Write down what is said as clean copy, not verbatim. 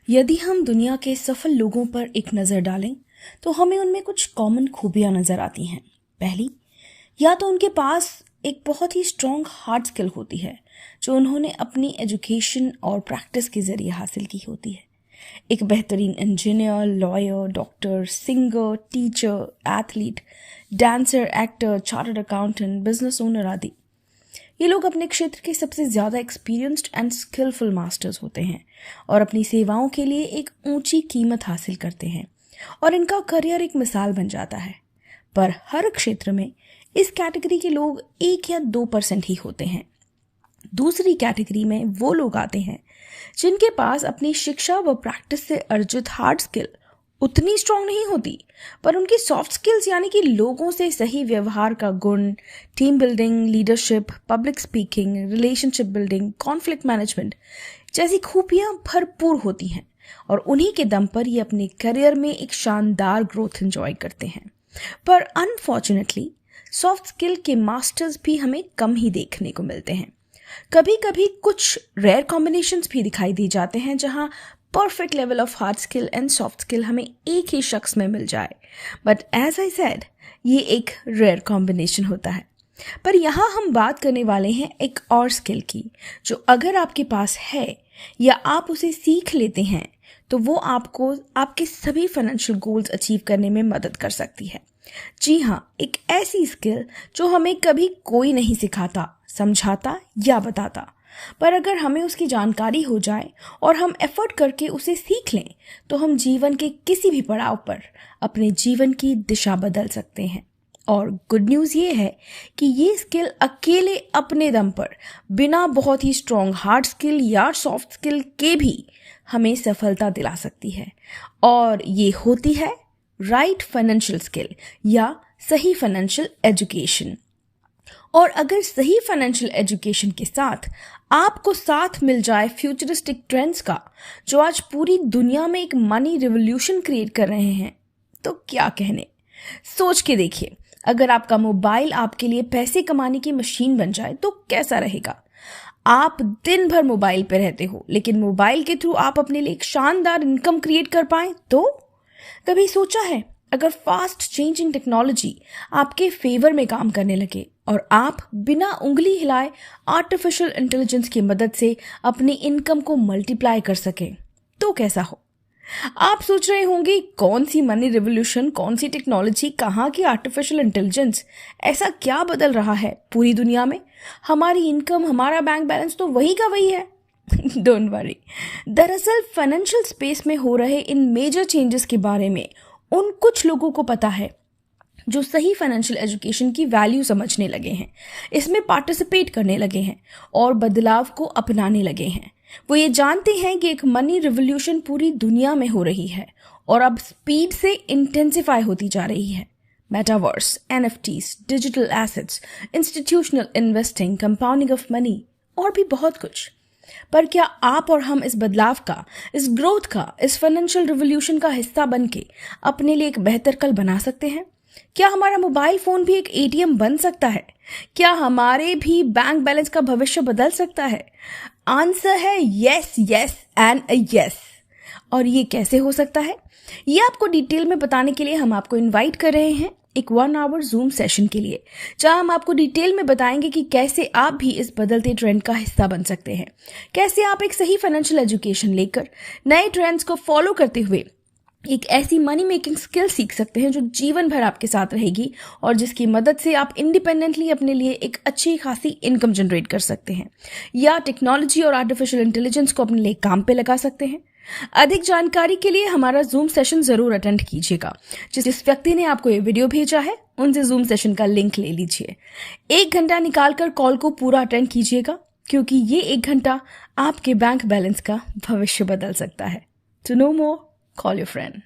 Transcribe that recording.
यदि हम दुनिया के सफल लोगों पर एक नज़र डालें तो हमें उनमें कुछ कॉमन खूबियां नज़र आती हैं। पहली, या तो उनके पास एक बहुत ही स्ट्रॉन्ग हार्ड स्किल होती है जो उन्होंने अपनी एजुकेशन और प्रैक्टिस के ज़रिए हासिल की होती है। एक बेहतरीन engineer, lawyer, doctor, singer, teacher, athlete, dancer, actor, chartered accountant, business owner आदि, ये लोग अपने क्षेत्र के सबसे ज़्यादा एक्सपीरियंस्ड एंड स्किलफुल मास्टर्स होते हैं और अपनी सेवाओं के लिए एक ऊंची कीमत हासिल करते हैं और इनका करियर एक मिसाल बन जाता है। पर हर क्षेत्र में इस कैटेगरी के लोग 1 या 2% ही होते हैं। दूसरी कैटेगरी में वो लोग आते हैं जिनके पास अपनी शिक्षा व प्रैक्टिस से अर्जित हार्ड स्किल उतनी स्ट्रांग नहीं होती, पर उनकी सॉफ्ट स्किल्स यानी कि लोगों से सही व्यवहार का गुण, team building, leadership, public speaking, relationship building, conflict management जैसी खूबियां भरपूर होती हैं और उन्हीं के दम पर ये अपने करियर में एक शानदार ग्रोथ एंजॉय करते हैं। पर अनफॉर्चुनेटली सॉफ्ट स्किल के मास्टर्स भी हमें कम ही देखने को मिलते हैं। कभी कभी कुछ रेयर कॉम्बिनेशंस भी दिखाई दी जाते हैं जहां perfect level of hard skill and soft skill हमें एक ही शख्स में मिल जाए। बट एज आई सेड, ये एक रेयर कॉम्बिनेशन होता है। पर यहाँ हम बात करने वाले हैं एक और स्किल की जो अगर आपके पास है या आप उसे सीख लेते हैं तो वो आपको आपके सभी फाइनेंशियल गोल्स अचीव करने में मदद कर सकती है। जी हाँ, एक ऐसी स्किल जो हमें कभी कोई नहीं सिखाता, समझाता या बताता, पर अगर हमें उसकी जानकारी हो जाए और हम एफर्ट करके उसे सीख लें तो हम जीवन के किसी भी पड़ाव पर अपने जीवन की दिशा बदल सकते हैं। और गुड न्यूज़ ये है कि ये स्किल अकेले अपने दम पर बिना बहुत ही स्ट्रॉन्ग हार्ड स्किल या सॉफ्ट स्किल के भी हमें सफलता दिला सकती है, और ये होती है राइट फाइनेंशियल स्किल या सही फाइनेंशियल एजुकेशन। और अगर सही फाइनेंशियल एजुकेशन के साथ आपको साथ मिल जाए फ्यूचरिस्टिक ट्रेंड्स का जो आज पूरी दुनिया में एक मनी रिवॉल्यूशन क्रिएट कर रहे हैं, तो क्या कहने। सोच के देखिए, अगर आपका मोबाइल आपके लिए पैसे कमाने की मशीन बन जाए तो कैसा रहेगा। आप दिन भर मोबाइल पे रहते हो लेकिन मोबाइल के थ्रू आप अपने लिए एक शानदार इनकम क्रिएट कर पाए तो कभी सोचा है अगर फास्ट चेंजिंग टेक्नोलॉजी आपके फेवर में काम करने लगे और आप बिना उंगली हिलाए आर्टिफिशियल इंटेलिजेंस की मदद से अपनी इनकम को मल्टीप्लाई कर सके तो कैसा हो। आप सोच रहे होंगे कौन सी मनी रिवॉल्यूशन, कौन सी टेक्नोलॉजी, कहाँ की आर्टिफिशियल इंटेलिजेंस, ऐसा क्या बदल रहा है पूरी दुनिया में। हमारी इनकम, हमारा बैंक बैलेंस तो वही का वही है। डोंट वरी, दरअसल फाइनेंशियल स्पेस में हो रहे इन मेजर चेंजेस के बारे में उन कुछ लोगों को पता है जो सही फाइनेंशियल एजुकेशन की वैल्यू समझने लगे हैं, इसमें पार्टिसिपेट करने लगे हैं और बदलाव को अपनाने लगे हैं। वो ये जानते हैं कि एक मनी रिवॉल्यूशन पूरी दुनिया में हो रही है और अब स्पीड से इंटेंसिफाई होती जा रही है। Metaverse, NFTs, digital assets, institutional investing, compounding of money और भी बहुत कुछ। पर क्या आप और हम इस बदलाव का, इस ग्रोथ का, इस फाइनेंशियल रिवॉल्यूशन का हिस्सा बनके अपने लिए एक बेहतर कल बना सकते हैं? क्या हमारा मोबाइल फोन भी एक एटीएम बन सकता है? क्या हमारे भी बैंक बैलेंस का भविष्य बदल सकता है? आंसर है यस, यस एंड यस। और ये कैसे हो सकता है, ये आपको डिटेल में बताने के लिए हम आपको इनवाइट कर रहे हैं एक 1 आवर जूम सेशन के लिए, जहां हम आपको डिटेल में बताएंगे कि कैसे आप भी इस बदलते ट्रेंड का हिस्सा बन सकते हैं, कैसे आप एक सही फाइनेंशियल एजुकेशन लेकर नए ट्रेंड्स को फॉलो करते हुए एक ऐसी मनी मेकिंग स्किल सीख सकते हैं जो जीवन भर आपके साथ रहेगी और जिसकी मदद से आप इंडिपेंडेंटली अपने लिए एक अच्छी खासी इनकम जनरेट कर सकते हैं या टेक्नोलॉजी और आर्टिफिशियल इंटेलिजेंस को अपने लिए काम पे लगा सकते हैं। अधिक जानकारी के लिए हमारा जूम सेशन जरूर अटेंड कीजिएगा। जिस व्यक्ति ने आपको ये वीडियो भेजा है उनसे जूम सेशन का लिंक ले लीजिए। 1 घंटा निकालकर कॉल को पूरा अटेंड कीजिएगा, क्योंकि ये 1 घंटा आपके बैंक बैलेंस का भविष्य बदल सकता है। To know more, call your friend.